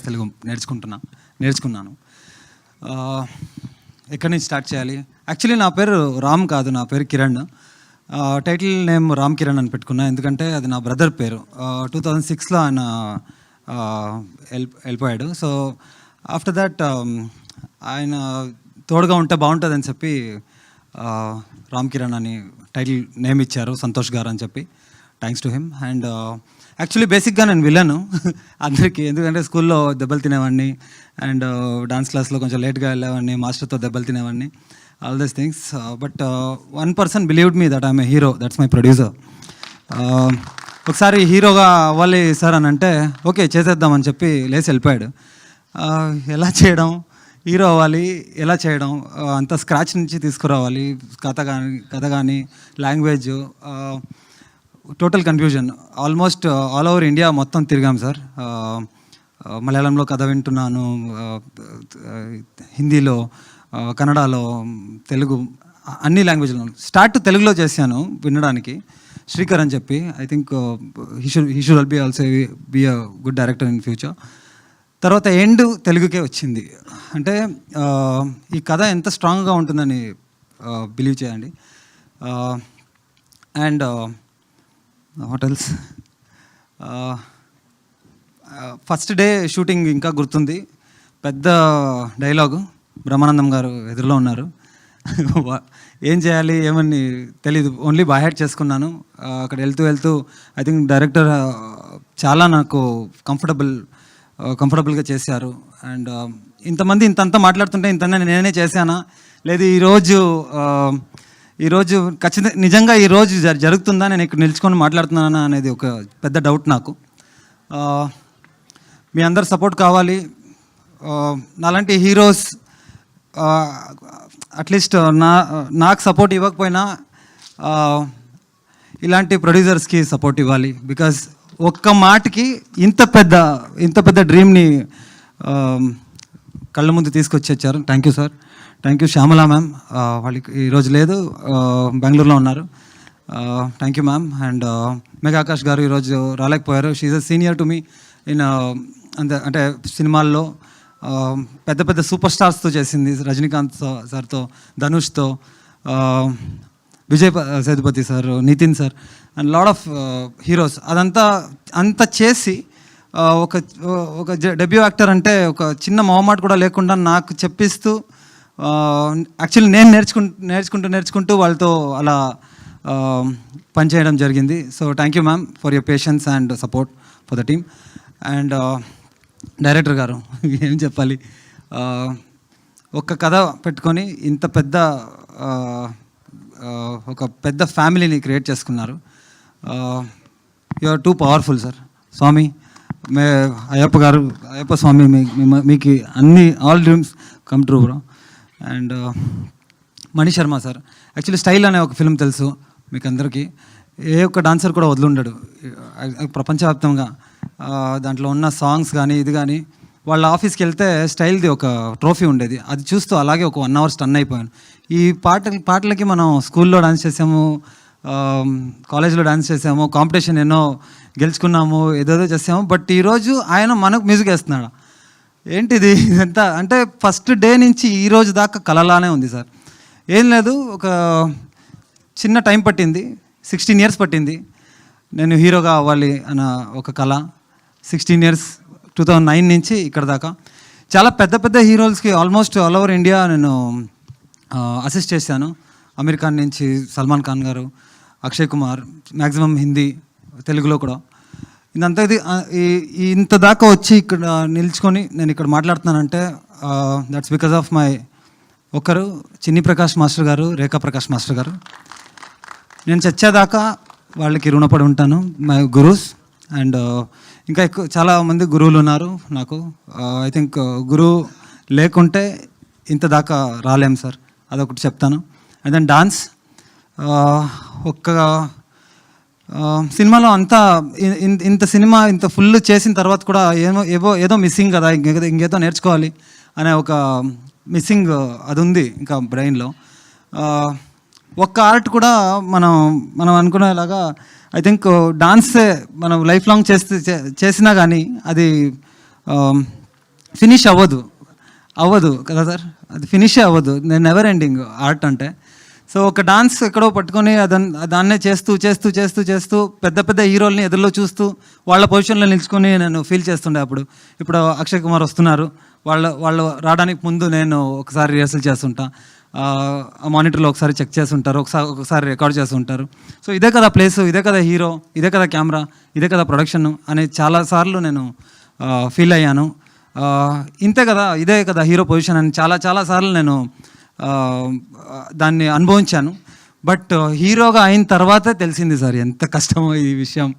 తెలుగు నేర్చుకున్నాను. ఎక్కడి నుంచి స్టార్ట్ చేయాలి? యాక్చువల్లీ నా పేరు రామ్ కాదు, నా పేరు కిరణ్. టైటిల్ నేమ్ రామ్ కిరణ్ అని పెట్టుకున్నా, ఎందుకంటే అది నా బ్రదర్ పేరు. 2006లో ఆయన వెళ్ళిపోయాడు. సో ఆఫ్టర్ దట్ ఆయన తోడుగా ఉంటే బాగుంటుందని చెప్పి రామ్ కిరణ్ అని టైటిల్ నేమ్ ఇచ్చారు సంతోష్ గారు అని చెప్పి. Thanks to him. And actually బేసిక్గా నేను విలను అందరికీ, ఎందుకంటే స్కూల్లో దెబ్బలు తినేవాడిని, అండ్ డాన్స్ క్లాస్లో కొంచెం లేట్గా వెళ్ళేవాడిని, మాస్టర్తో దెబ్బలు తినేవాడిని, all these things. But one person believed me that I'm a hero, that's my producer. ఒకసారి హీరోగా అవ్వాలి సార్ అని అంటే ఓకే చేసేద్దామని చెప్పి లేచి వెళ్ళిపోయాడు. ఎలా చేయడం, హీరో అవ్వాలి, ఎలా చేయడం, అంత స్క్రాచ్ నుంచి తీసుకురావాలి, కథ కానీ language, total confusion. Almost all over India మొత్తం తిరిగాం సార్. మలయాళంలో కథ వింటున్నాను, హిందీలో, కన్నడలో, తెలుగు, అన్ని లాంగ్వేజ్లో. స్టార్ట్ తెలుగులో చేశాను వినడానికి, శ్రీకర్ అని చెప్పి. I think he should be also be a good director in future. తర్వాత ఎండ్ తెలుగుకే వచ్చింది. అంటే ఈ కథ ఎంత స్ట్రాంగ్గా ఉంటుందని బిలీవ్ చేయండి. And hotels first day shooting ఇంకా గుర్తుంది. పెద్ద డైలాగు, బ్రహ్మానందం గారు ఎదురులో ఉన్నారు. ఏం చేయాలి ఏమని తెలీదు, ఓన్లీ బై హ్యాట్ చేసుకున్నాను. అక్కడ వెళ్తూ ఐ థింక్ డైరెక్టర్ చాలా నాకు కంఫర్టబుల్గా చేశారు. అండ్ ఇంతమంది ఇంతంతా మాట్లాడుతుంటే ఇంత నేనే చేశానా, లేదు ఈరోజు ఖచ్చితంగా నిజంగా ఈరోజు జరుగుతుందా, నేను ఇక్కడ నిల్చుకొని మాట్లాడుతున్నానా అనేది ఒక పెద్ద డౌట్ నాకు. మీ అందరు సపోర్ట్ కావాలి. నాలాంటి హీరోస్ అట్లీస్ట్ నాకు సపోర్ట్ ఇవ్వకపోయినా ఇలాంటి ప్రొడ్యూసర్స్కి సపోర్ట్ ఇవ్వాలి. బికాజ్ ఒక్క మాటకి ఇంత పెద్ద డ్రీమ్ని కళ్ళ ముందు తీసుకొచ్చారు. Thank you sir, thank you Shyamala ma'am. వాళ్ళకి ఈరోజు లేదు, బెంగళూరులో ఉన్నారు. Thank you ma'am. And Megha Akash గారు ఈరోజు రాలేకపోయారు. She a senior to me in అంటే సినిమాల్లో పెద్ద సూపర్ స్టార్స్తో చేసింది, రజనీకాంత్ సార్తో, ధనుష్తో, Vijay Sethupathi sir, Nithin sir, and lot of heroes. అంత చేసి ఒక డెబ్యూ యాక్టర్ అంటే ఒక చిన్న మొహమాట కూడా లేకుండా నాకు చెప్పిస్తూ, యాక్చువల్లీ నేను నేర్చుకుంటూ వాళ్ళతో అలా పనిచేయడం జరిగింది. So thank you ma'am for your patience and support for the team. And director గారు ఏం చెప్పాలి, ఒక కథ పెట్టుకొని ఇంత ఒక పెద్ద ఫ్యామిలీని క్రియేట్ చేసుకున్నారు. You are too powerful sir. Swami Ayyappa Swami మీకు all dreams come true bro. And Mani Sharma sir, actually style అనే ఒక ఫిల్మ్ తెలుసు మీకు అందరికీ. ఏ ఒక్క డాన్సర్ కూడా వదిలిండడు ప్రపంచవ్యాప్తంగా. దాంట్లో ఉన్న సాంగ్స్ కానీ ఇది కానీ, వాళ్ళ ఆఫీస్కి వెళ్తే స్టైల్ది ఒక ట్రోఫీ ఉండేది, అది చూస్తూ అలాగే ఒక 1 hour స్టన్ అయిపోయాను. ఈ పాటలకి మనం స్కూల్లో డాన్స్ చేసాము, కాలేజ్లో డాన్స్ చేసాము, కాంపిటీషన్ ఎన్నో గెలుచుకున్నాము, ఏదేదో చేసాము. బట్ ఈరోజు ఆయన మనకు మ్యూజిక్ వేస్తున్నాడు. ఏంటిది ఇదంతా అంటే ఫస్ట్ డే నుంచి ఈ రోజు దాకా కలలానే ఉంది సార్. ఏం లేదు, ఒక చిన్న టైం పట్టింది, 16 years పట్టింది నేను హీరోగా అవ్వాలి అన్న ఒక కళ. 16 years 2009 నుంచి ఇక్కడ దాకా చాలా పెద్ద హీరోస్కి ఆల్మోస్ట్ ఆల్ ఓవర్ ఇండియా నేను అసిస్ట్ చేశాను. అమీర్ ఖాన్ నుంచి సల్మాన్ ఖాన్ గారు, అక్షయ్ కుమార్, మ్యాక్సిమం హిందీ, తెలుగులో కూడా. ఇదంతా ఇంత దాకా వచ్చి ఇక్కడ నిల్చుకొని నేను ఇక్కడ మాట్లాడుతున్నానంటే దట్స్ బికాస్ ఆఫ్ మై ఒకరు చిన్ని ప్రకాష్ మాస్టర్ గారు, రేఖా ప్రకాష్ మాస్టర్ గారు. నేను చచ్చేదాకా వాళ్ళకి రుణపడి ఉంటాను, మై గురూస్. అండ్ ఇంకా చాలామంది గురువులు ఉన్నారు నాకు. ఐ థింక్ గురువు లేకుంటే ఇంత దాకా రాలేం సార్, అదొకటి చెప్తాను. అండ్ దెన్ డాన్స్, ఒక్క సినిమాలో అంతా ఇంత ఫుల్ చేసిన తర్వాత కూడా ఏదో మిస్సింగ్ కదా, ఇంకేదో నేర్చుకోవాలి అనే ఒక మిస్సింగ్ అది ఉంది ఇంకా బ్రెయిన్లో. ఒక్క ఆర్ట్ కూడా మనం అనుకునేలాగా ఐ థింక్ డాన్సే మనం లైఫ్ లాంగ్ చేసినా కానీ అది ఫినిష్ అవ్వదు కదా సార్, అది ఫినిషే అవ్వదు. నేను నెవర్ ఎండింగ్ ఆర్ట్ అంటే. సో ఒక డాన్స్ ఎక్కడో పట్టుకొని దాన్నే చేస్తూ పెద్ద పెద్ద హీరోల్ని ఎదురులో చూస్తూ వాళ్ళ పొజిషన్లో నిల్చుకొని నేను ఫీల్ చేస్తుండే. ఇప్పుడు అక్షయ్ కుమార్ వస్తున్నారు, వాళ్ళు రావడానికి ముందు నేను ఒకసారి రిహర్సల్ చేస్తుంటా, ఆ మానిటర్లో ఒకసారి చెక్ చేస్తుంటారు, ఒకసారి రికార్డ్ చేస్తుంటారు. సో ఇదే కదా ప్లేసు, ఇదే కదా హీరో, ఇదే కదా కెమెరా, ఇదే కదా ప్రొడక్షన్ అని చాలాసార్లు నేను ఫీల్ అయ్యాను. ఇదే కదా హీరో పొజిషన్ అని చాలాసార్లు నేను దాన్ని అనుభవించాను. బట్ హీరోగా అయిన తర్వాతే తెలిసింది సార్ ఎంత కష్టమో ఈ విషయం.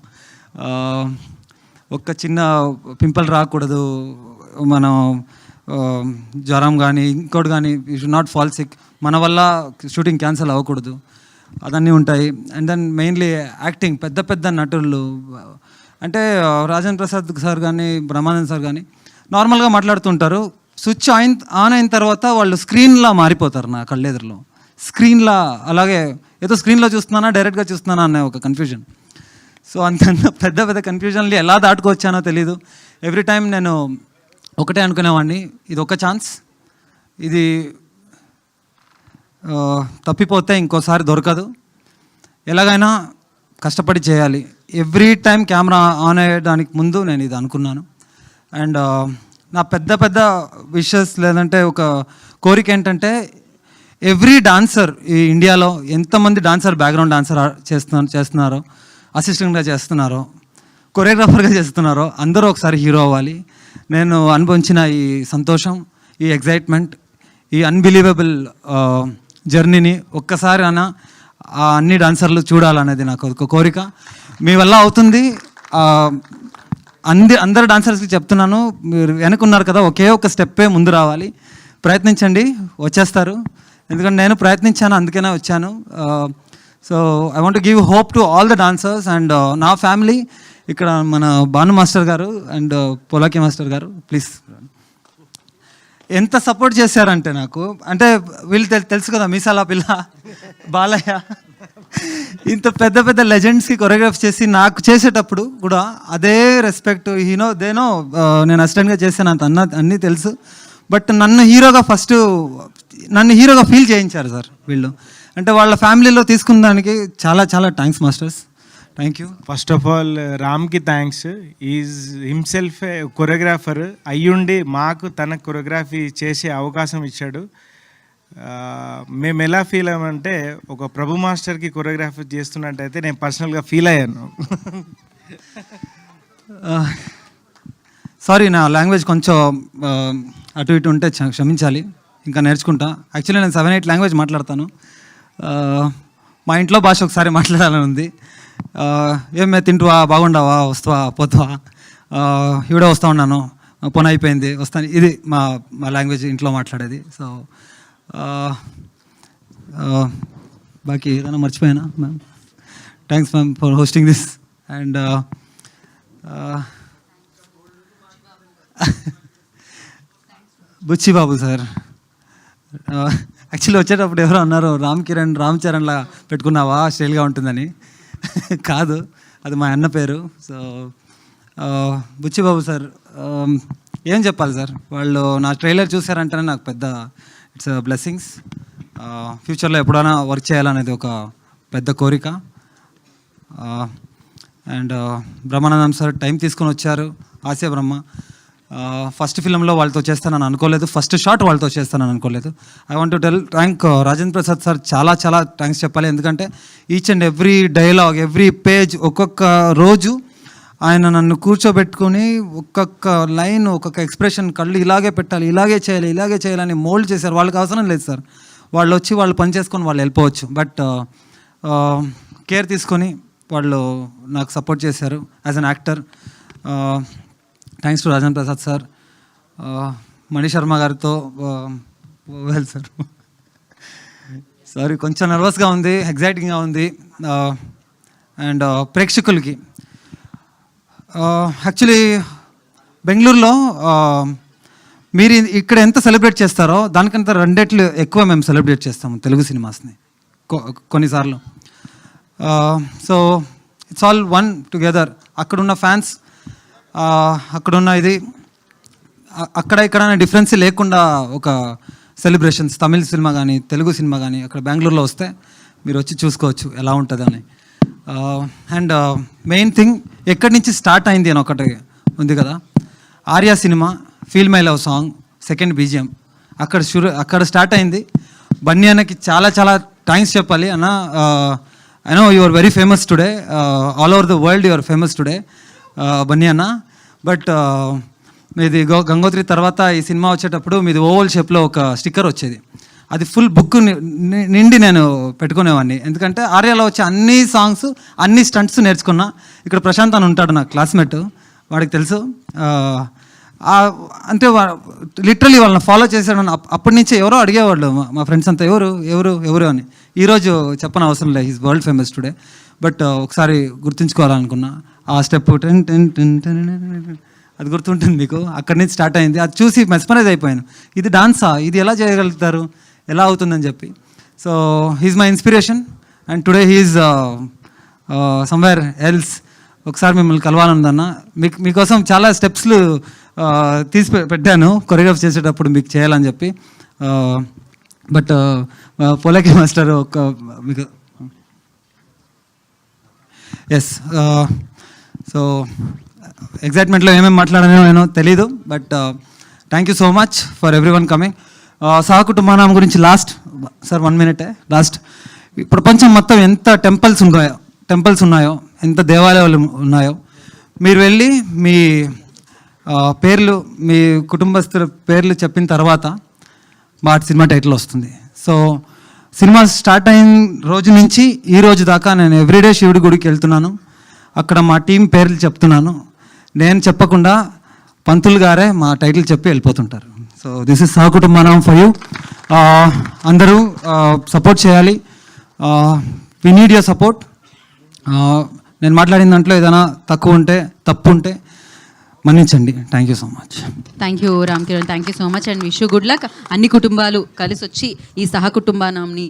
ఒక్క చిన్న పింపుల్ రాకూడదు, మనం జ్వరం కానీ ఇంకోటి కానీ you should not fall sick, మన వల్ల షూటింగ్ క్యాన్సిల్ అవ్వకూడదు, అదన్నీ ఉంటాయి. అండ్ దెన్ మెయిన్లీ యాక్టింగ్, పెద్ద పెద్ద నటులు అంటే రాజేంద్ర ప్రసాద్ సార్ కానీ బ్రహ్మానంద్ సార్ కానీ నార్మల్గా మాట్లాడుతుంటారు, స్విచ్ ఆన్ అయిన తర్వాత వాళ్ళు స్క్రీన్లా మారిపోతారు నా కళ్ళెదురులో. స్క్రీన్లా అలాగే ఏదో స్క్రీన్లో చూస్తున్నానా డైరెక్ట్గా చూస్తున్నానా అనే ఒక కన్ఫ్యూజన్. సో అంత పెద్ద పెద్ద కన్ఫ్యూజన్లు ఎలా దాటుకొచ్చానో తెలీదు. ఎవ్రీ టైం నేను ఒకటే అనుకునేవాడిని, ఇది ఒక ఛాన్స్, ఇది తప్పిపోతే ఇంకోసారి దొరకదు, ఎలాగైనా కష్టపడి చేయాలి. ఎవ్రీ టైం కెమెరా ఆన్ అయ్యడానికి ముందు నేను ఇది అనుకున్నాను. అండ్ నా పెద్ద పెద్ద విషెస్ లేదంటే ఒక కోరిక ఏంటంటే, ఎవ్రీ డాన్సర్ ఈ ఇండియాలో ఎంతమంది డాన్సర్ బ్యాక్గ్రౌండ్ డాన్సర్ చేస్తున్నారో, అసిస్టెంట్గా చేస్తున్నారో, కొరియోగ్రాఫర్గా చేస్తున్నారో అందరూ ఒకసారి హీరో అవ్వాలి. నేను అనుభవించిన ఈ సంతోషం, ఈ ఎగ్జైట్మెంట్, ఈ అన్బిలీవబుల్ జర్నీని ఒక్కసారి అన్ని డాన్సర్లు చూడాలనేది నాకు ఒక కోరిక. మీ వల్ల అవుతుంది. అందరు డాన్సర్స్కి చెప్తున్నాను, మీరు వెనుకున్నారు కదా, ఒకే ఒక స్టెప్పే ముందు రావాలి, ప్రయత్నించండి, వచ్చేస్తారు. ఎందుకంటే నేను ప్రయత్నించాను, అందుకనే వచ్చాను. So I want give hope to all the dancers and నా ఫ్యామిలీ. ఇక్కడ మన భాను మాస్టర్ గారు అండ్ పొలాకి మాస్టర్ గారు, ప్లీజ్ ఎంత సపోర్ట్ చేశారంటే నాకు, అంటే వీళ్ళు తెలుసు కదా, మీసాల పిల్ల బాలయ్య, ఇంత పెద్ద పెద్ద లెజెండ్స్కి కొరియోగ్రాఫ్ చేసి నాకు చేసేటప్పుడు కూడా అదే రెస్పెక్ట్, దేనో నేను అసిస్టెంట్గా చేశాను అంత అన్నీ తెలుసు. బట్ నన్ను హీరోగా ఫీల్ చేయించారు సార్ వీళ్ళు. అంటే వాళ్ళ ఫ్యామిలీలో తీసుకున్న దానికి చాలా చాలా thanks masters, thank you. First of all రామ్కి థ్యాంక్స్. ఈజ్ హిమ్సెల్ఫ్ కొరియోగ్రాఫర్ అయ్యుండి మాకు తన కొరియోగ్రఫీ చేసే అవకాశం ఇచ్చాడు. మేము ఎలా ఫీల్ అయ్యామంటే, ఒక ప్రభు మాస్టర్కి కొరియోగ్రఫీ చేస్తున్నట్టయితే నేను పర్సనల్గా ఫీల్ అయ్యాను. సారీ, నా లాంగ్వేజ్ కొంచెం అటు ఇటు ఉంటే క్షమించాలి, ఇంకా నేర్చుకుంటా. యాక్చువల్లీ నేను 7-8 లాంగ్వేజ్ మాట్లాడతాను. మా ఇంట్లో భాష ఒకసారి మాట్లాడాలని ఉంది. ఏమే తింటువా, బాగుండవా, వస్తావా, పోతావా, ఇవిడే వస్తూ ఉన్నాను, పని అయిపోయింది, వస్తాను, ఇది మా లాంగ్వేజ్ ఇంట్లో మాట్లాడేది. సో బాకీ ఏదైనా మర్చిపోయానా ma'am? Thanks ma'am for hosting this. And Buchibabu sir, actually వచ్చేటప్పుడు ఎవరో అన్నారు, రామ్ చరణ్లా పెట్టుకున్నావా, స్టైల్గా ఉంటుందని. కాదు, అది మా అన్న పేరు. సో బుచ్చిబాబు సార్, ఏం చెప్పాలి సార్, వాళ్ళు నా ట్రైలర్ చూసారంటేనే నాకు పెద్ద ఇట్స్ బ్లెస్సింగ్స్. ఫ్యూచర్లో ఎప్పుడైనా వర్క్ చేయాలనేది ఒక పెద్ద కోరిక. అండ్ బ్రహ్మానందం సార్ టైం తీసుకొని వచ్చారు, ఆసియా బ్రహ్మ. ఫస్ట్ ఫిల్మ్లో వాళ్ళతో చేస్తానని అనుకోలేదు, ఫస్ట్ షాట్ వాళ్ళతో చేస్తానని అనుకోలేదు. I want to thank Rajendra Prasad sir, చాలా చాలా థ్యాంక్స్ చెప్పాలి. ఎందుకంటే each and every dialogue, every page, ఒక్కొక్క రోజు ఆయన నన్ను కూర్చోబెట్టుకుని ఒక్కొక్క లైన్, ఒక్కొక్క ఎక్స్ప్రెషన్, కళ్ళు ఇలాగే పెట్టాలి, ఇలాగే చేయాలని మోల్డ్ చేశారు. వాళ్ళకి అవసరం లేదు సార్, వాళ్ళు వచ్చి వాళ్ళు పని చేసుకొని వాళ్ళు వెళ్ళిపోవచ్చు. బట్ కేర్ తీసుకొని వాళ్ళు నాకు సపోర్ట్ చేశారు as an actor. Thanks to Rajendra Prasad sir. Mani Sharma గారితో వెల్ సార్, సారీ కొంచెం నర్వస్గా ఉంది, ఎగ్జైటింగ్గా ఉంది. అండ్ ప్రేక్షకులకి యాక్చువల్లీ బెంగళూరులో మీరు ఇక్కడ ఎంత సెలబ్రేట్ చేస్తారో దానికంత 2 రెట్లు ఎక్కువ మేము సెలబ్రేట్ చేస్తాము తెలుగు సినిమాస్ని కొన్నిసార్లు. So it's all one together. అక్కడున్న ఫ్యాన్స్, అక్కడున్న ఇది అక్కడ ఇక్కడ అనే డిఫరెన్స్ లేకుండా ఒక సెలబ్రేషన్స్ తమిళ సినిమా కానీ తెలుగు సినిమా కానీ అక్కడ బెంగళూరులో వస్తే మీరు వచ్చి చూసుకోవచ్చు ఎలా ఉంటుందని. అండ్ మెయిన్ థింగ్ ఎక్కడి నుంచి స్టార్ట్ అయింది అని ఒకటి ఉంది కదా, Arya cinema feel my love song second BGM అక్కడ స్టార్ట్ అయింది. బన్నీ అన్నకి చాలా చాలా థ్యాంక్స్ చెప్పాలి అన్న. I know you are very famous today, all over the world you are famous today Bunny అన్న. బట్ మీది గంగోత్రి తర్వాత ఈ సినిమా వచ్చేటప్పుడు మీది ఓవల్ షేప్లో ఒక స్టిక్కర్ వచ్చేది, అది ఫుల్ బుక్ నిండి నేను పెట్టుకునేవాడిని. ఎందుకంటే ఆర్యాలో వచ్చే అన్ని సాంగ్స్ అన్ని స్టంట్స్ నేర్చుకున్నా. ఇక్కడ ప్రశాంత్ అని ఉంటాడు నా క్లాస్మేట్, వాడికి తెలుసు. అంటే లిటరలీ వాళ్ళని ఫాలో చేశాడు. అప్పటి నుంచే ఎవరో అడిగేవాళ్ళు మా ఫ్రెండ్స్ అంతా ఎవరు ఎవరు ఎవరు అని. ఈరోజు చెప్పని అవసరం లేదు, is world famous today. But ఒకసారి గుర్తుంచుకోవాలనుకున్నా ఆ step ten ten ten ten అది గుర్తుంటుంది మీకు. అక్కడి నుంచి స్టార్ట్ అయింది, అది చూసి మెస్మరైజ్ అయిపోయాను. ఇది డాన్సా, ఇది ఎలా చేయగలుగుతారు, ఎలా అవుతుందని చెప్పి. So he's my inspiration and today he's somewhere else. ఒకసారి మిమ్మల్ని కలవాలనుందన్న. మీకోసం చాలా స్టెప్స్లు తీసి పెట్టాను కొరియోగ్రాఫ్ చేసేటప్పుడు మీకు చేయాలని చెప్పి. బట్ పోలేకి మాస్టర్ ఒక మీకు ఎస్. సో ఎగ్జైట్మెంట్లో ఏమేమి మాట్లాడానో తెలీదు, but thank you so much for everyone coming. సహకుటుంబనామం గురించి లాస్ట్ సార్ 1 minute లాస్ట్. ప్రపంచం మొత్తం ఎంత టెంపుల్స్ ఉన్నాయో ఎంత దేవాలయాలు ఉన్నాయో మీరు వెళ్ళి మీ పేర్లు మీ కుటుంబస్తుల పేర్లు చెప్పిన తర్వాత మా సినిమా టైటిల్ వస్తుంది. సో సినిమా స్టార్ట్ అయిన రోజు నుంచి ఈ రోజు దాకా నేను ఎవ్రీడే శివుడి గుడికి వెళ్తున్నాను, అక్కడ మా టీం పేర్లు చెప్తున్నాను. నేను చెప్పకుండా పంతులు గారే మా టైటిల్ చెప్పి వెళ్ళిపోతుంటారు. సో దిస్ ఇస్ సహకుటుంబనామం ఫర్ యూ. అందరూ సపోర్ట్ చేయాలి. We need your support. నేను మాట్లాడిన దాంట్లో ఏదైనా తప్పు ఉంటే మన్నించండి. Thank you so much. Thank you Ram Kiran, thank you so much and wish you good luck. అన్ని కుటుంబాలు కలిసి వచ్చి ఈ సహకుటుంబానాంని